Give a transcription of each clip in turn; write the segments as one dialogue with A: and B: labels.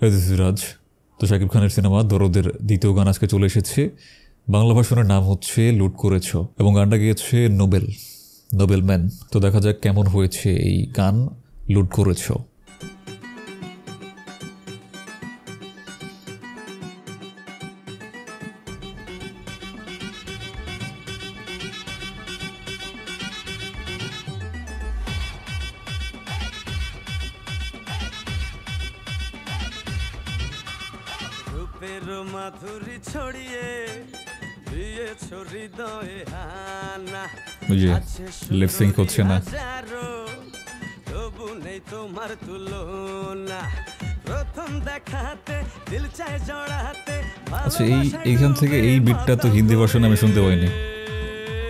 A: This is রাজ। তো শাকিব খানের cinema দরদের দ্বিতীয় গান আজকে চলে এসেছে। বাংলা ভাষণের নাম হচ্ছে লুট করেছ এবং গানটা গিয়েছে নোবেল, নোবেল ম্যান। তো দেখা যাক কেমন হয়েছে এই গান লুট করেছ।
B: মাধুরী ছড়িয়ে দিয়েছো হৃদয়ে হানা,
A: লিপসিং হচ্ছে না,
B: তবু নেই তোমার তুলনা। প্রথম দেখাতে দিল চায় জড়াতে।
A: আচ্ছা, এইখান থেকে এই বিটটা তো হিন্দি ভার্সনে আমি শুনতে পাইনি।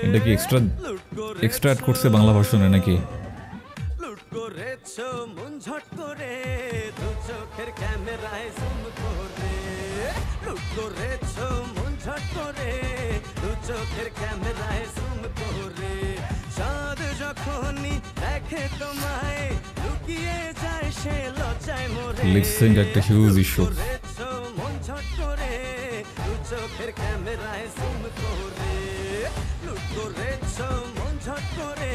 A: এটা কি এক্সট্রা অ্যাড করছে বাংলা ভার্সনে নাকি?
B: লুট করেছো মন ঝট করে, দু চোখের ক্যামেরায় জুম করে। লুট করেছো মন ঝট করে, দু চোখের ক্যামেরায় জুম করে। চাঁদ যখনই দেখে তোমায়, লুকিয়ে যায় সে লজ্জায় মরে।
A: লিপসিং একটা হিউজ ইস্যু।
B: মন ঝট করে, দু চোখের ক্যামেরায় জুম করে। লুট করেছো মন ঝট করে,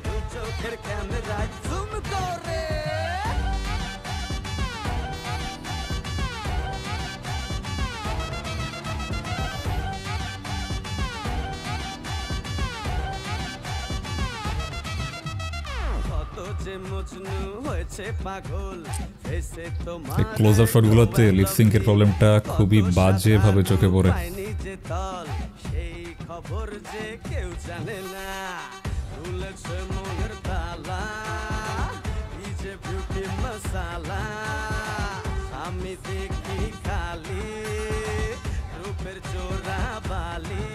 B: দু চোখের ক্যামেরায় জুম করে।
A: ক্লোজ আপ শটগুলোতে লিপসিংকের প্রবলেমটা খুবই বাজে ভাবে চোখে পড়ে।
B: সেই খবর যে কেউ জানে না, ভুলেছে মনের তালা, এই যে বিউটি মশালা। আমি দেখি খালি রূপের চোরা বালি,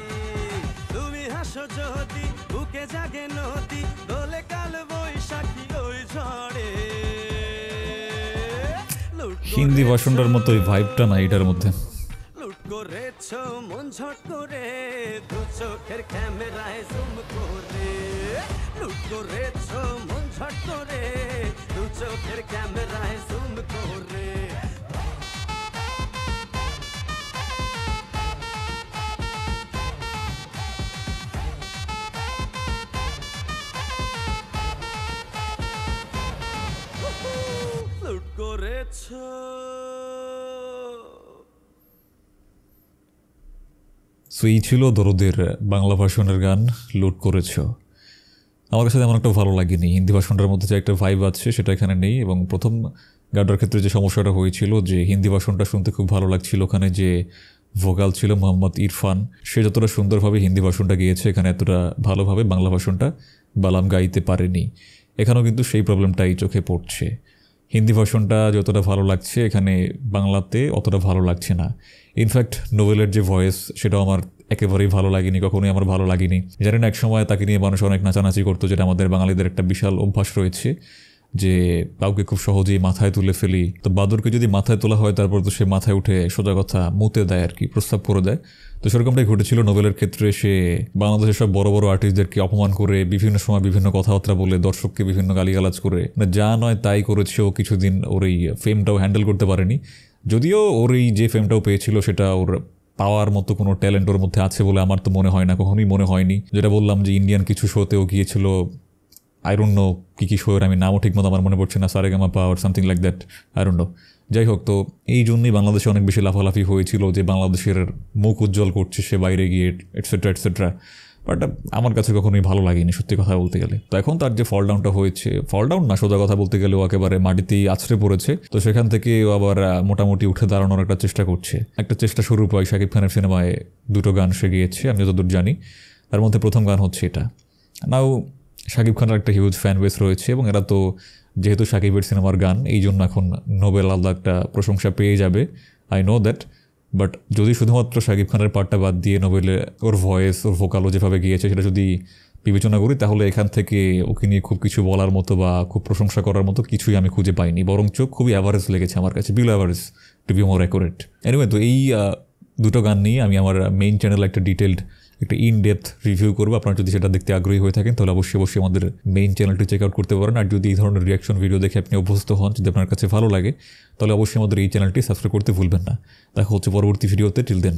B: তুমি হাসো যদি বুকে জাগে নদী, দোলে কাল বৈশাখী ওই ঝড়ে।
A: হিন্দি ভার্সনটার মতো ওই ভাইবটা না এটার মধ্যে।
B: লুট করেছো মন ঝট করে, দু চোখের ক্যামেরায় জুম করে। লুট করেছো মন ঝট করে, দু চোখের ক্যামেরায় জুম করে। লুট করেছো।
A: সো এই ছিল দরদের বাংলা ভার্সনের গান লুট করেছ। আমার কাছে তেমন একটা ভালো লাগেনি। হিন্দি ভার্সনটার মধ্যে যে একটা ভাইব আছে সেটা এখানে নেই। এবং প্রথম গানটার ক্ষেত্রে যে সমস্যাটা হয়েছিল, যে হিন্দি ভার্সনটা শুনতে খুব ভালো লাগছিল, ওখানে যে ভোকাল ছিল মোহাম্মদ ইরফান, সে যতটা সুন্দরভাবে হিন্দি ভার্সনটা গিয়েছে, এখানে এতটা ভালোভাবে বাংলা ভার্সনটা বালাম গাইতে পারেনি। এখানেও কিন্তু সেই প্রবলেমটাই চোখে পড়ছে। হিন্দি ভার্সনটা যতটা ভালো লাগছে, এখানে বাংলাতে অতটা ভালো লাগছে না। ইনফ্যাক্ট নোবেলের যে ভয়েস, সেটাও আমার একেবারেই ভালো লাগেনি, কখনোই আমার ভালো লাগেনি। জানি না, এক সময় তাকে নিয়ে মানুষ অনেক নাচানাচি করতো, যেটা আমাদের বাঙালিদের একটা বিশাল অভ্যাস রয়েছে, যে কাউকে খুব সহজেই মাথায় তুলে ফেলি। তো বাদরকে যদি মাথায় তোলা হয়, তারপর তো সে মাথায় উঠে সোজা কথা মুতে দেয় আর কি, প্রস্তাব করে দেয়। তো সেরকমটাই ঘটেছিল নোবেলের ক্ষেত্রে। সে বাংলাদেশের সব বড় বড় আর্টিস্টদেরকে অপমান করে, বিভিন্ন সময় বিভিন্ন কথাবার্তা বলে, দর্শককে বিভিন্ন গালিগালাজ করে, যা নয় তাই করেছে। ও কিছুদিন ওর এই ফেমটাও হ্যান্ডেল করতে পারেনি। যদিও ওর এই যে ফেমটাও পেয়েছিল, সেটা ওর পাওয়ার মতো কোনো ট্যালেন্ট ওর মধ্যে আছে বলে আমার তো মনে হয় না, কখনোই মনে হয়নি। যেটা বললাম যে ইন্ডিয়ান কিছু শোতেও গিয়েছিল, আই ডোন্ট নো কী শোয়ের আমি নামও ঠিক মতো আমার মনে পড়ছে না, Saregamapa or something like that, I don't know. যাই হোক, তো এই জন্যই বাংলাদেশে অনেক বেশি লাফালাফি হয়েছিল যে বাংলাদেশের মুখ উজ্জ্বল করছে সে বাইরে গিয়ে, এটসেট্রা এটসেট্রা। বাট আমার কাছে কখনোই ভালো লাগেনি সত্যি কথা বলতে গেলে। তো এখন তার যে ফল ডাউনটা হয়েছে, ফল ডাউন না, সোজা কথা বলতে গেলে ও একেবারে মাটিতেই আছড়ে পড়েছে। তো সেখান থেকে ও আবার মোটামুটি উঠে দাঁড়ানোর একটা চেষ্টা করছে। একটা চেষ্টা শুরু পায় শাকিব খানের সিনেমায়, দুটো গান সে গিয়েছে আমি যতদূর জানি। তার মধ্যে প্রথম গান হচ্ছে এটা। নাও শাকিব খানের একটা হিউজ ফ্যান বেস রয়েছে, এবং এরা তো যেহেতু শাকিবের সিনেমার গান, এই জন্য এখন নোবেল আলাদা একটা প্রশংসা পেয়ে যাবে, আই নো দ্যাট। বাট যদি শুধুমাত্র শাকিব খানের পার্টটা বাদ দিয়ে নোবেলে ওর ভয়েস, ওর ভোকালও যেভাবে গিয়েছে, সেটা যদি বিবেচনা করি, তাহলে এখান থেকে ওকে নিয়ে খুব কিছু বলার মতো বা খুব প্রশংসা করার মতো কিছুই আমি খুঁজে পাইনি। বরঞ্চ খুবই অ্যাভারেজ লেগেছে আমার কাছে, below average to be more accurate. Anyway, তো এই দুটো গান নিয়ে আমি আমার মেইন চ্যানেলে একটা ডিটেলড একটা ইন ডেপথ রিভিউ করবো। আপনারা যদি সেটা দেখতে আগ্রহী হয়ে থাকেন তাহলে অবশ্যই আমাদের মেইন চ্যানেলটি চেক আউট করতে পারেন। আর যদি এই ধরনের রিয়াকশন ভিডিও দেখে আপনি অভ্যস্ত হন, যদি আপনার কাছে ভালো লাগে, তাহলে অবশ্যই আমাদের এই চ্যানেলটি সাবস্ক্রাইব করতে ভুলবেন না। দেখা হচ্ছে পরবর্তী ভিডিওতে। Till then,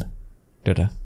A: tata.